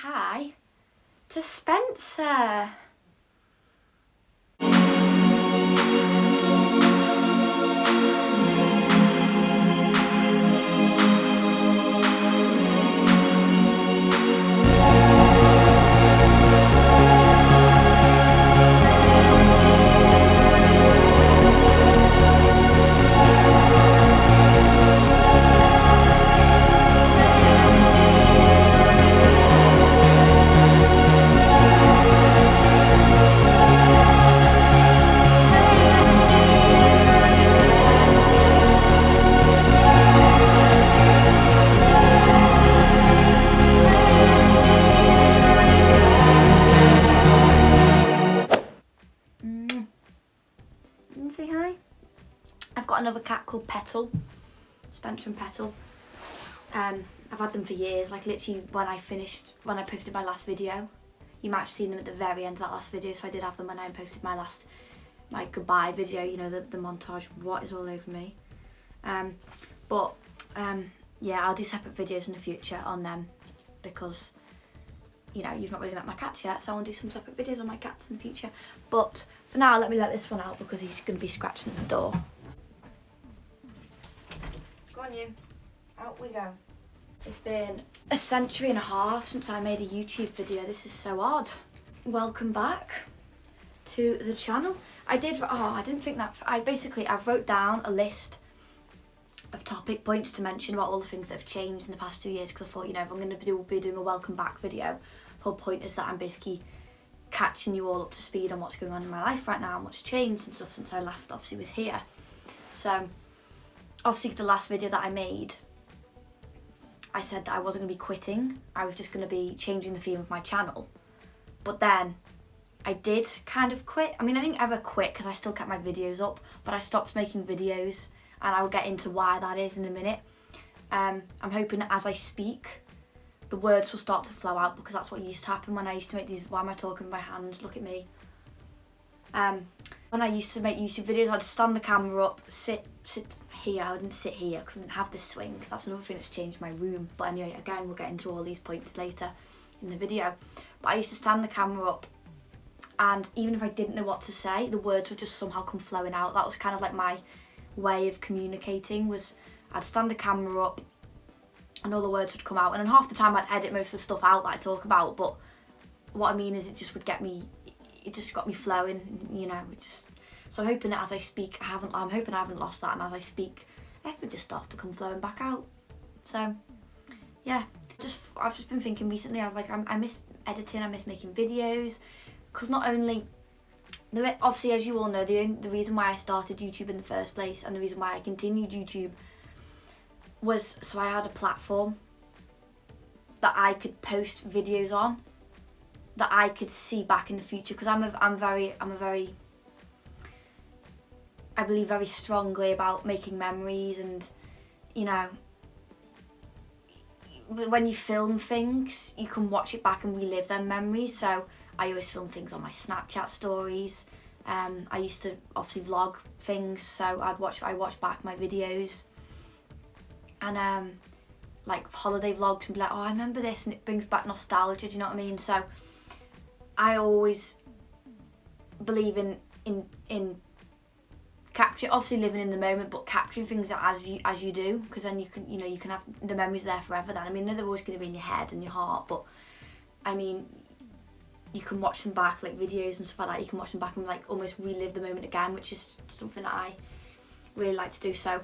hi to Spencer. Say hi. I've got another cat called Petal, Spencer and Petal. I've had them for years, like literally when I posted my last video. You might have seen them at the very end of that last video, so I did have them when I posted my goodbye video, you know, the montage, what is all over me. Yeah, I'll do separate videos in the future on them because, you know, you've not really met my cats yet, so I'll do some separate videos on my cats in the future. But for now, let me let this one out because he's going to be scratching at the door. Go on, you. Out we go. It's been a century and a half since I made a YouTube video. This is so odd. Welcome back to the channel. I wrote down a list of topic points to mention about all the things that have changed in the past 2 years because I thought, you know, if I'm going to be doing a welcome back video, the whole point is that I'm basically catching you all up to speed on what's going on in my life right now and what's changed and stuff since I last obviously was here. So obviously the last video that I made, I said that I wasn't going to be quitting, I was just going to be changing the theme of my channel. But then I did kind of quit. I mean, I didn't ever quit because I still kept my videos up, but I stopped making videos and I will get into why that is in a minute. I'm hoping that as I speak, the words will start to flow out because that's what used to happen when I used to make these, why am I talking with my hands, look at me. When I used to make YouTube videos, I'd stand the camera up, sit here. I didn't sit here because I didn't have this swing. That's another thing that's changed my room. But anyway, again, we'll get into all these points later in the video. But I used to stand the camera up and even if I didn't know what to say, the words would just somehow come flowing out. That was kind of like my way of communicating, was I'd stand the camera up and all the words would come out. And then half the time I'd edit most of the stuff out that I talk about. But what I mean is it just got me flowing, you know. So I'm hoping that as I speak, I'm hoping I haven't lost that, and as I speak, everything just starts to come flowing back out. So yeah, I've just been thinking recently, I was like, I miss editing, I miss making videos, because not only, obviously as you all know, the reason why I started YouTube in the first place and the reason why I continued YouTube was so I had a platform that I could post videos on, that I could see back in the future, because I believe very strongly about making memories, and you know, when you film things, you can watch it back and relive them memories. So I always film things on my Snapchat stories. I used to obviously vlog things, so I watch back my videos, and like holiday vlogs, and be like, oh, I remember this, and it brings back nostalgia. Do you know what I mean? So I always believe in capture, obviously living in the moment, but capturing things as you do, because then you can have the memories there forever. Then I mean, they're always going to be in your head and your heart, but I mean, you can watch them back, like videos and stuff like that. You can watch them back and like almost relive the moment again, which is something that I really like to do. So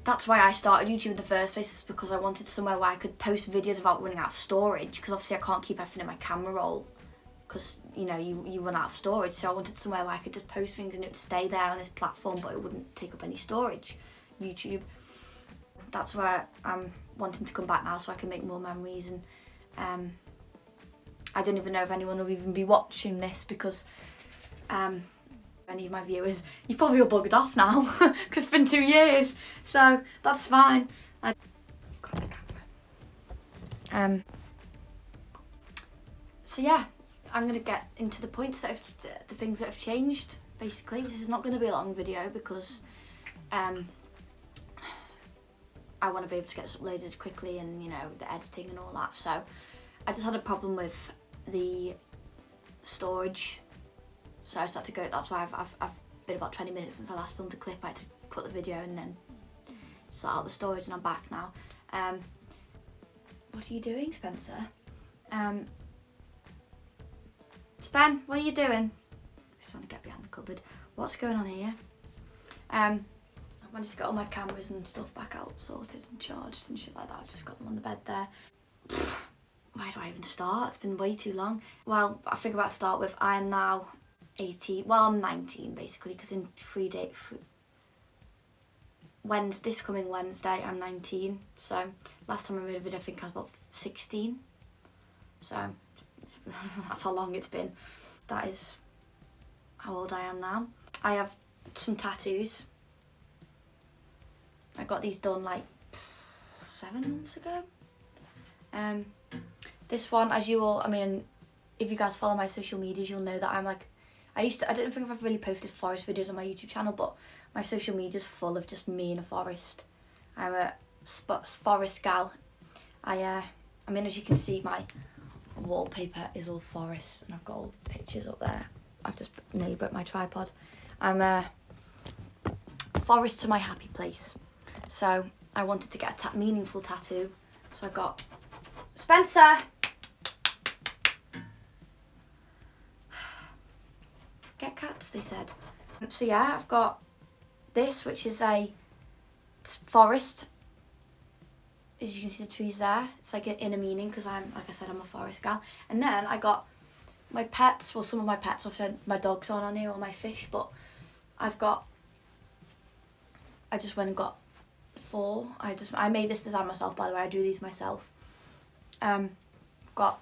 that's why I started YouTube in the first place, is because I wanted somewhere where I could post videos without running out of storage, because obviously I can't keep everything in my camera roll, because you know, you run out of storage. So I wanted somewhere where I could just post things and it would stay there on this platform, but it wouldn't take up any storage. YouTube. That's where I'm wanting to come back now, so I can make more memories. And I don't even know if anyone will even be watching this, because any of my viewers, you probably all bugged off now because it's been 2 years, so that's fine. Got the camera. So yeah, I'm going to get into the points the things that have changed. Basically, this is not going to be a long video because I want to be able to get this uploaded quickly, and you know, the editing and all that. So I just had a problem with the storage, so I just had to go. That's why I've been about 20 minutes since I last filmed a clip. I had to cut the video and then sort out the storage, and I'm back now. What are you doing, Spencer? Spen, what are you doing? Just trying to get behind the cupboard. What's going on here? I managed to get all my cameras and stuff back out, sorted and charged and shit like that. I've just got them on the bed there. Where do I even start? It's been way too long. Well, I think about to start with, I am now 18. Well, I'm 19 basically, because in 3 days, this coming Wednesday, I'm 19. So last time I made a video, I think I was about 16. So that's how long it's been. That is how old I am now. I have some tattoos. I got these done like 7 months ago. This one, as you all, I mean, if you guys follow my social medias, you'll know that I'm like, I don't think I've really posted forest videos on my YouTube channel, but my social media's full of just me in a forest. I'm a forest gal. I mean, as you can see, my wallpaper is all forest, and I've got all pictures up there. I've just nearly broke my tripod. I'm a forest to my happy place. So I wanted to get a meaningful tattoo, so I got Spencer. Get cats, they said. So yeah, I've got this, which is a forest. As you can see the trees there, it's like an inner meaning, because I'm, like I said, I'm a forest gal. And then I got my pets, well, some of my pets, obviously my dogs aren't on here, or my fish, but I just went and got 4. I made this design myself, by the way. I do these myself. I've got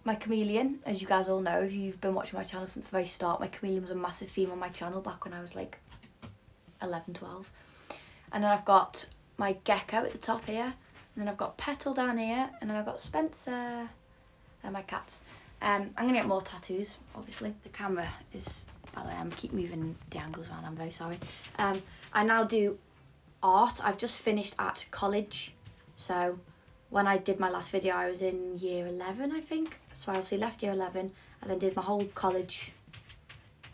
my chameleon, as you guys all know, if you've been watching my channel since the very start. My chameleon was a massive theme on my channel back when I was like 11, 12. And then I've got my gecko at the top here, and then I've got Petal down here, and then I've got Spencer and my cats. I'm gonna get more tattoos, obviously. The camera is, by the way, I'm keep moving the angles around, I'm very sorry. I now do art. I've just finished at college, so when I did my last video, I was in year 11, I think. So I obviously left year 11 and then did my whole college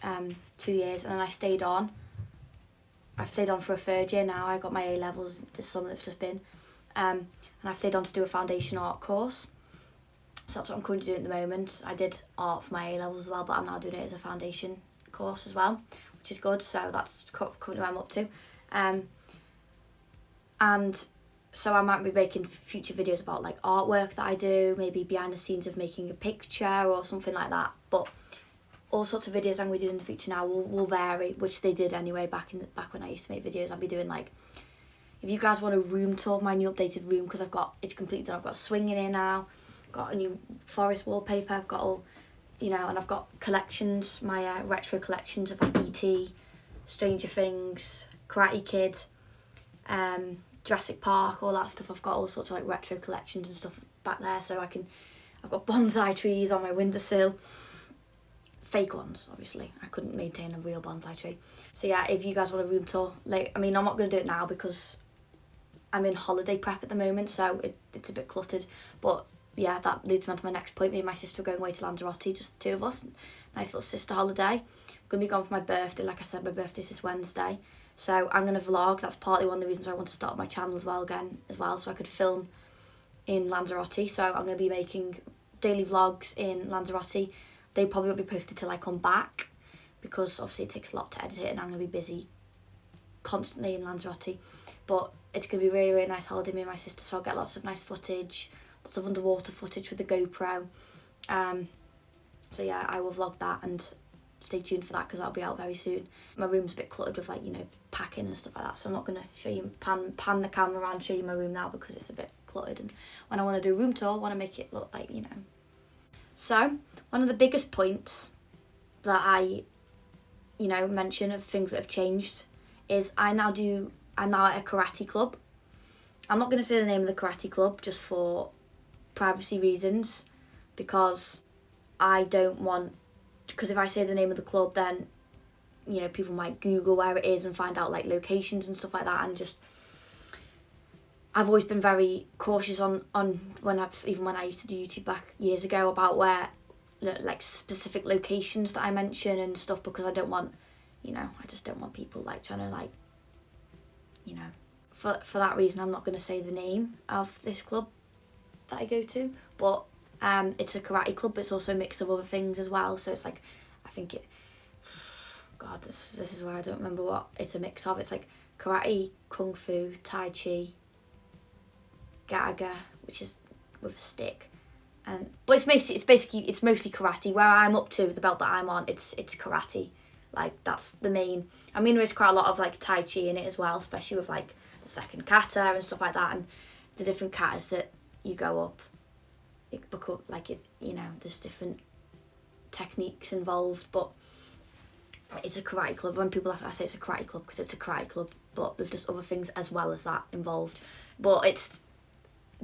2 years, and then I stayed on. I've stayed on for a 3rd year now. I got my A-levels this summer that's just been. And I've stayed on to do a foundation art course. So that's what I'm currently doing at the moment. I did art for my A-levels as well, but I'm now doing it as a foundation course as well, which is good. So that's currently what I'm up to. And so I might be making future videos about like artwork that I do, maybe behind the scenes of making a picture or something like that. But all sorts of videos I'm going to do in the future now will vary, which they did anyway back when I used to make videos. I'll be doing like, if you guys want a room tour of my new updated room, because it's completed. I've got a swing in here now, got a new forest wallpaper, I've got all, you know, and I've got collections, my retro collections of like E.T., Stranger Things, Karate Kid, Jurassic Park, all that stuff. I've got all sorts of like retro collections and stuff back there, so I've got bonsai trees on my windowsill. Fake ones, obviously. I couldn't maintain a real bonsai tree. So yeah, if you guys want a room tour, like, I mean, I'm not going to do it now because I'm in holiday prep at the moment, so it's a bit cluttered. But yeah, that leads me on to my next point. Me and my sister are going away to Lanzarote, just the 2 of us. Nice little sister holiday. I'm going to be gone for my birthday. Like I said, my birthday's this Wednesday. So I'm going to vlog. That's partly one of the reasons why I want to start my channel as well, so I could film in Lanzarote. So I'm going to be making daily vlogs in Lanzarote. They probably won't be posted till I come back, because obviously it takes a lot to edit it, and I'm going to be busy constantly in Lanzarote. But it's going to be a really, really nice holiday, me and my sister, so I'll get lots of nice footage, lots of underwater footage with the GoPro. So yeah, I will vlog that, and stay tuned for that, because that'll be out very soon. My room's a bit cluttered with, like, you know, packing and stuff like that, so I'm not going to show you, pan the camera around and show you my room now, because it's a bit cluttered, and when I want to do a room tour, I want to make it look like, you know. So one of the biggest points that I, you know, mention of things that have changed is I'm now at a karate club. I'm not going to say the name of the karate club just for privacy reasons, because I don't want, because if I say the name of the club, then, you know, people might Google where it is and find out like locations and stuff like that, and just, I've always been very cautious on when I used to do YouTube back years ago about where, like, specific locations that I mention and stuff, because I don't want, I just don't want people like trying to, like, for that reason I'm not going to say the name of this club that I go to, but it's a karate club, but it's also a mix of other things as well. So it's like, I think God, this is where I don't remember what it's a mix of. It's like karate, kung fu, tai chi, gaga, which is with a stick, but it's mostly karate. Where I'm up to, the belt that I'm on, it's karate. Like, that's the main. I mean, there's quite a lot of like tai chi in it as well, especially with like the second kata and stuff like that, and the different katas that you go up. There's different techniques involved, but it's a karate club. When people ask, I say it's a karate club because it's a karate club, but there's just other things as well as that involved. But it's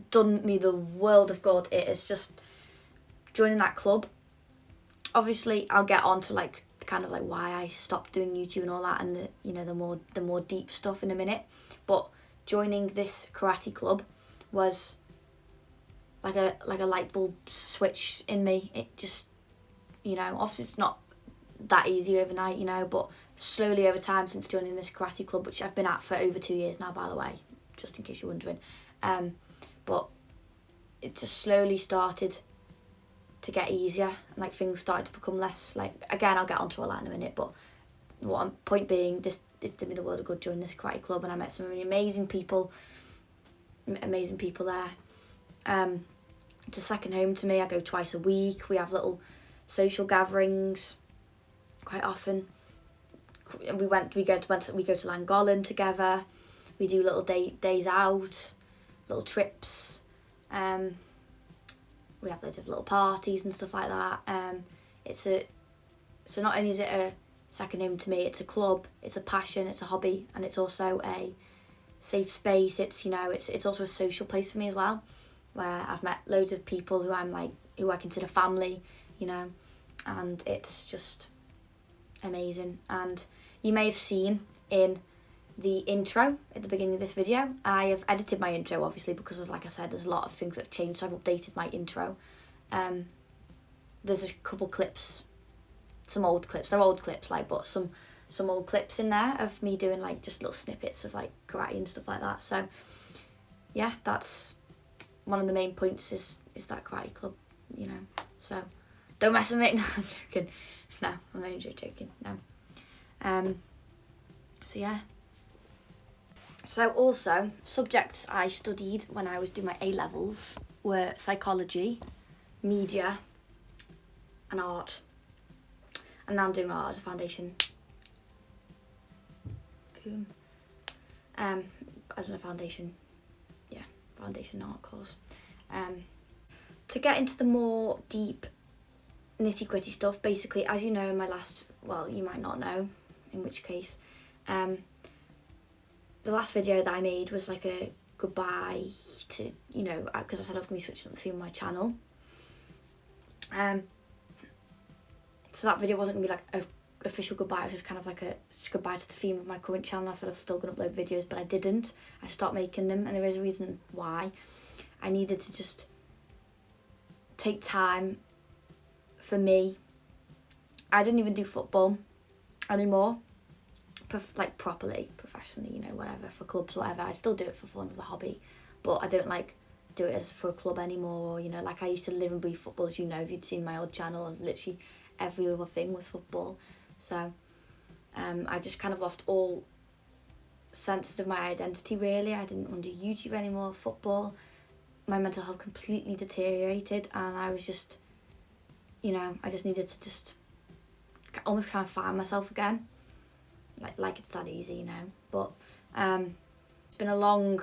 done me the world of good. It is just joining that club. Obviously, I'll get on to like kind of like why I stopped doing YouTube and all that, and the more deep stuff in a minute. But joining this karate club was like a light bulb switch in me. It just, obviously it's not that easy overnight, but slowly over time since joining this karate club, which I've been at for over 2 years now, by the way, just in case you're wondering, but it just slowly started to get easier, and like things started to become less, like, again, I'll get onto all that in a minute, but point being, this did me the world of good joining this karate club, and I met some really amazing people there. It's a second home to me. I go twice a week. We have little social gatherings quite often. We go to Llangollen together. We do little days out, little trips. We have loads of little parties and stuff like that. So not only is it a second home to me, it's a club, it's a passion, it's a hobby, and it's also a safe space. It's it's also a social place for me as well, where I've met loads of people who I consider family, and it's just amazing. And you may have seen in the intro at the beginning of this video, I have edited my intro, obviously, because, like I said, there's a lot of things that have changed, so I've updated my intro. There's a couple clips, some old clips, they're old clips, like, but some old clips in there of me doing like just little snippets of like karate and stuff like that. So yeah, that's one of the main points is that karate club, so don't mess with me. No, I'm joking. No, I'm only joking. No. So yeah. So also, subjects I studied when I was doing my A-levels were psychology, media, and art. And now I'm doing art as a foundation. Boom. As a foundation art course. To get into the more deep nitty-gritty stuff, basically, as you know in my last, well, you might not know, in which case, the last video that I made was like a goodbye to, because I said I was going to be switching up the theme of my channel. So that video wasn't going to be like a official goodbye, it was just kind of like a goodbye to the theme of my current channel. I said I was still going to upload videos, but I didn't. I stopped making them, and there is a reason why. I needed to just take time for me. I didn't even do football anymore, like properly, professionally, whatever, for clubs, whatever. I still do it for fun as a hobby, but I don't like do it as for a club anymore. Like I used to live and breathe football, as if you'd seen my old channel, as literally every other thing was football. So I just kind of lost all sense of my identity, really. I didn't want to do YouTube anymore, football. My mental health completely deteriorated, and I was just, I just needed to just almost kind of find myself again. Like it's that easy, But it's been a long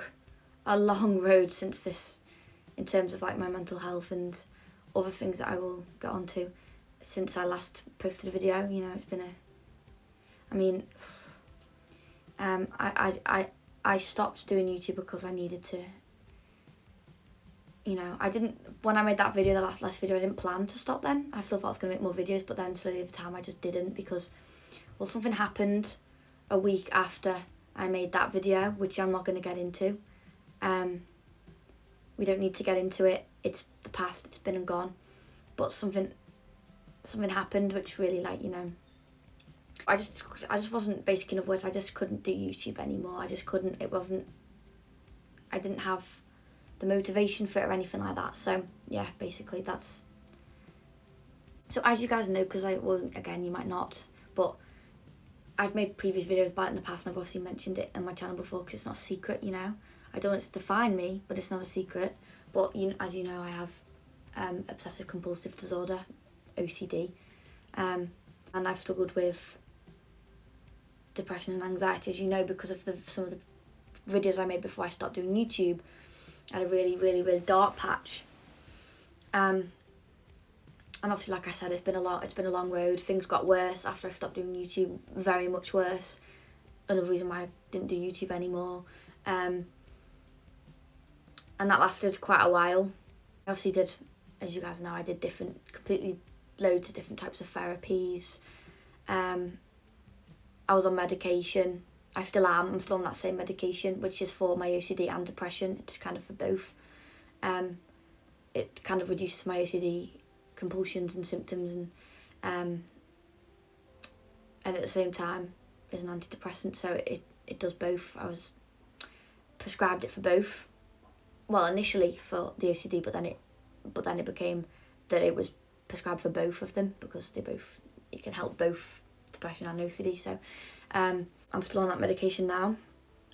road since this, in terms of like my mental health and other things that I will get onto. Since I last posted a video, it's been I stopped doing YouTube because I needed to, when I made that video, the last video, I didn't plan to stop then. I still thought I was going to make more videos, but then slowly over time I just didn't, because, well, something happened a week after I made that video, which I'm not going to get into, We don't need to get into it. It's the past, it's been and gone. But something happened which really, like, you know, I just wasn't basic enough words. I just couldn't do YouTube anymore. I just couldn't. I didn't have the motivation for it or anything like that. So yeah, basically that's. So as you guys know, because again, you might not, but I've made previous videos about it in the past, and I've obviously mentioned it on my channel before because it's not a secret, you know. I don't want it to define me, but it's not a secret. But as you know, I have obsessive compulsive disorder, OCD, and I've struggled with depression and anxiety, as you know, because of some of the videos I made before I stopped doing YouTube. I had a really, really, really dark patch. And obviously, like I said, it's been a long road. Things got worse after I stopped doing YouTube, very much worse. Another reason why I didn't do YouTube anymore. And that lasted quite a while. I obviously did, as you guys know, I did loads of different types of therapies. I was on medication. I still am. I'm still on that same medication, which is for my OCD and depression. It's kind of for both. It kind of reduces my OCD compulsions and symptoms, and at the same time is an antidepressant, so it does both. I was prescribed it for both. Well, initially for the OCD, but then it became that it was prescribed for both of them because it can help both depression and OCD. So I'm still on that medication now.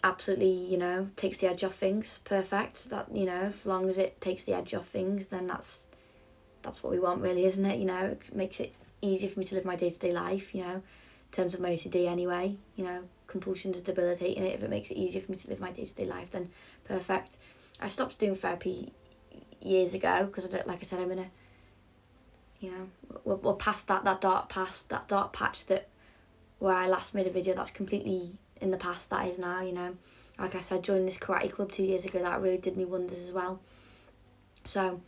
Absolutely, you know, takes the edge off things. Perfect. That, you know, as long as it takes the edge off things, then that's what we want, really, isn't it? You know, it makes it easier for me to live my day-to-day life, you know, in terms of my OCD anyway. You know, compulsions are debilitating it. If it makes it easier for me to live my day-to-day life, then perfect. I stopped doing therapy years ago because like I said, I'm in a, you know, we're past that dark patch that where I last made a video. That's completely in the past. That is now, you know. Like I said, joining this karate club 2 years ago, that really did me wonders as well. So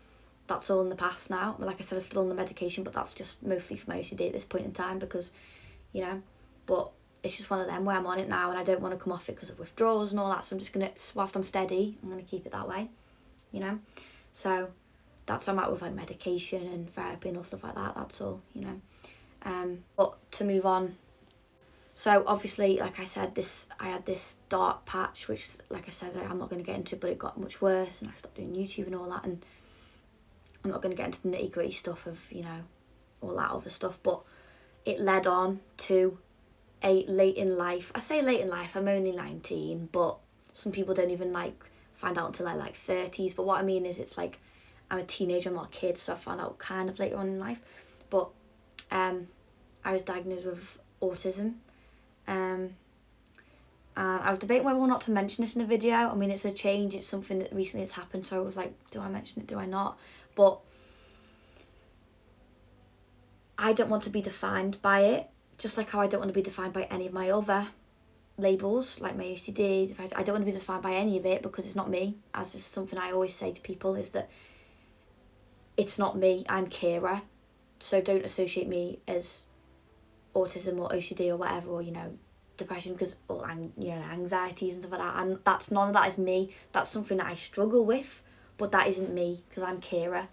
that's all in the past now. Like I said, I'm still on the medication, but that's just mostly for my OCD at this point in time because, you know, but it's just one of them where I'm on it now and I don't want to come off it because of withdrawals and all that. So I'm just going to, whilst I'm steady, I'm going to keep it that way, you know. So that's where I'm at with like medication and therapy and all stuff like that. That's all, you know. But to move on. So obviously, like I said, I had this dark patch, which, like I said, I'm not going to get into, but it got much worse and I stopped doing YouTube and all that. And I'm not going to get into the nitty gritty stuff of, you know, all that other stuff, but it led on to a late in life. I say late in life, I'm only 19, but some people don't even like find out until they're like 30s. But what I mean is, it's like I'm a teenager, I'm not a kid, so I found out kind of later on in life. But I was diagnosed with autism. And I was debating whether or not to mention this in a video. I mean, it's a change, it's something that recently has happened, so I was like, do I mention it, do I not? But I don't want to be defined by it, just like how I don't want to be defined by any of my other labels, like my OCD. I don't want to be defined by any of it because it's not me. As is something I always say to people, is that it's not me, I'm Keira. So don't associate me as autism or OCD or whatever, or, you know, depression, because, or, you know, anxieties and stuff like that. None of that is me. That's something that I struggle with, but that isn't me because I'm Keira.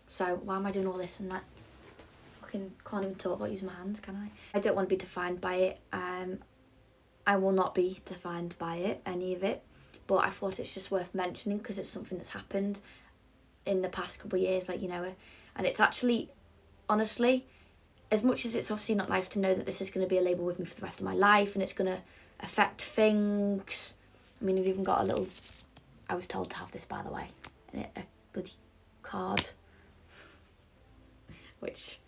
So why am I doing all this and that? Fucking can't even talk about using my hands, can I? I don't want to be defined by it. I will not be defined by it, any of it, but I thought it's just worth mentioning because it's something that's happened in the past couple of years, like, you know, and it's actually, honestly, as much as it's obviously not nice to know that this is going to be a label with me for the rest of my life and it's going to affect things. I mean, we've even got a little, I was told to have this, by the way, a bloody card, which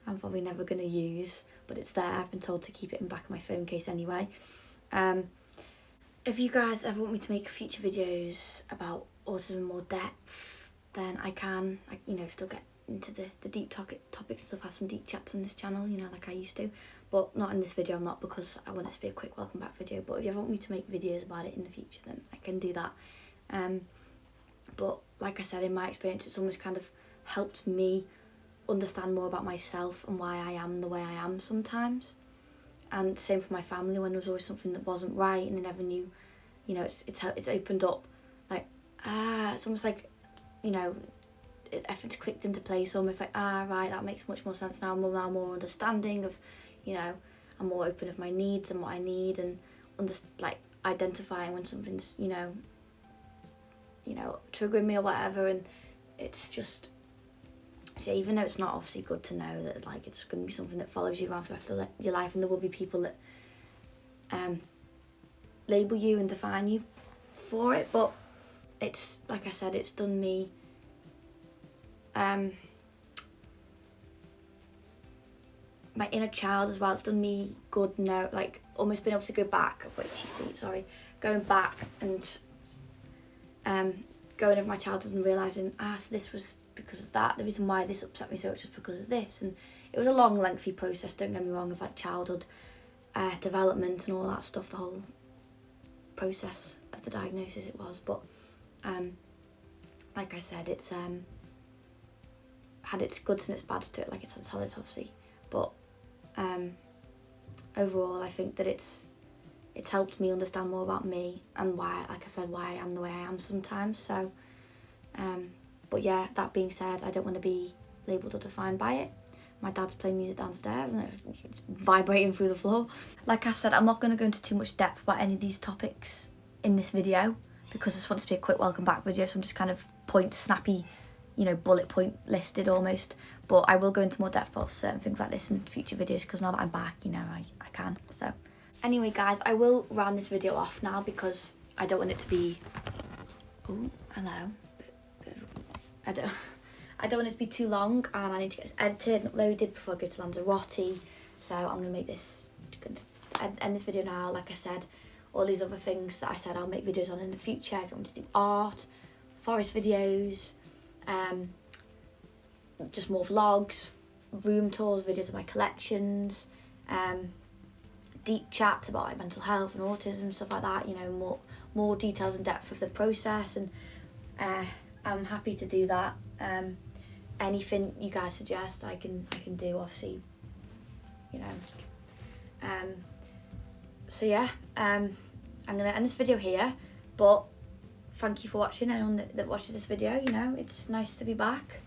I'm probably never going to use, but it's there. I've been told to keep it in the back of my phone case anyway. If you guys ever want me to make future videos about autism in more depth, then I can, you know, still get into the deep topics and stuff, have some deep chats on this channel, you know, like I used to, but not in this video. I'm not, because I want it to be a quick welcome back video. But if you ever want me to make videos about it in the future, then I can do that. But like I said, in my experience, it's almost kind of helped me understand more about myself and why I am the way I am sometimes. And same for my family, when there was always something that wasn't right and I never knew, you know, it's opened up like it's almost like, you know, everything's clicked into place, almost like, right, that makes much more sense now. I'm now more understanding of, you know, I'm more open of my needs and what I need, and like identifying when something's, you know, triggering me or whatever. And it's just, so even though it's not obviously good to know that like it's going to be something that follows you around for the rest of your life, and there will be people that label you and define you for it, but it's, like I said, it's done me my inner child as well. It's done me good now, like almost being able to go back, going back and going over my childhood and realising, so this was because of that. The reason why this upset me so much was because of this. And it was a long, lengthy process, don't get me wrong, of like childhood development and all that stuff, the whole process of the diagnosis it was. But like I said, it's had its goods and its bads to it, like it's solids obviously. But overall, I think that it's helped me understand more about me and why, like I said, why I am the way I am sometimes. So, but yeah, that being said, I don't want to be labelled or defined by it. My dad's playing music downstairs and it's vibrating through the floor. Like I said, I'm not going to go into too much depth about any of these topics in this video because this wants to be a quick welcome back video, so I'm just kind of snappy, you know, bullet point listed almost. But I will go into more depth about certain things like this in future videos because now that I'm back, you know, I can. So anyway, guys, I will round this video off now because I don't want it to be... Oh, hello. I don't want it to be too long, and I need to get this edited and uploaded before I go to Lanzarote. So I'm going to end this video now. Like I said, all these other things that I said I'll make videos on in the future. If you want to do art, forest videos, just more vlogs, room tours, videos of my collections, deep chats about like mental health and autism, stuff like that, you know, more details and depth of the process, and I'm happy to do that. Anything you guys suggest I can do, obviously, you know. So yeah, I'm gonna end this video here, but thank you for watching. Anyone that watches this video, you know, it's nice to be back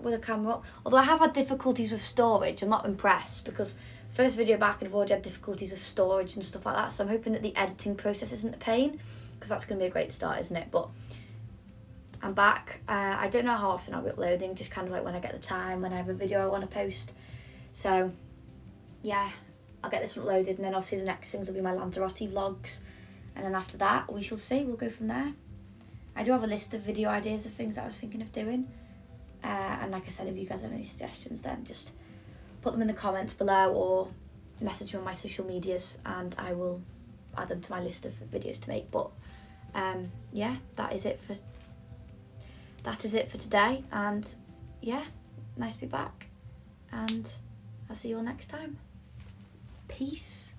with a camera up. Although I have had difficulties with storage, I'm not impressed because first video back and I've already had difficulties with storage and stuff like that, so I'm hoping that the editing process isn't a pain, because that's going to be a great start, isn't it? But I'm back. I don't know how often I'll be uploading, just kind of like when I get the time, when I have a video I want to post. So yeah, I'll get this one uploaded, and then obviously the next things will be my Lanzarote vlogs, and then after that we shall see, we'll go from there. I do have a list of video ideas of things that I was thinking of doing, and like I said, if you guys have any suggestions, then just put them in the comments below or message me on my social medias and I will add them to my list of videos to make. But yeah, that is it for today, and yeah, nice to be back, and I'll see you all next time. Peace.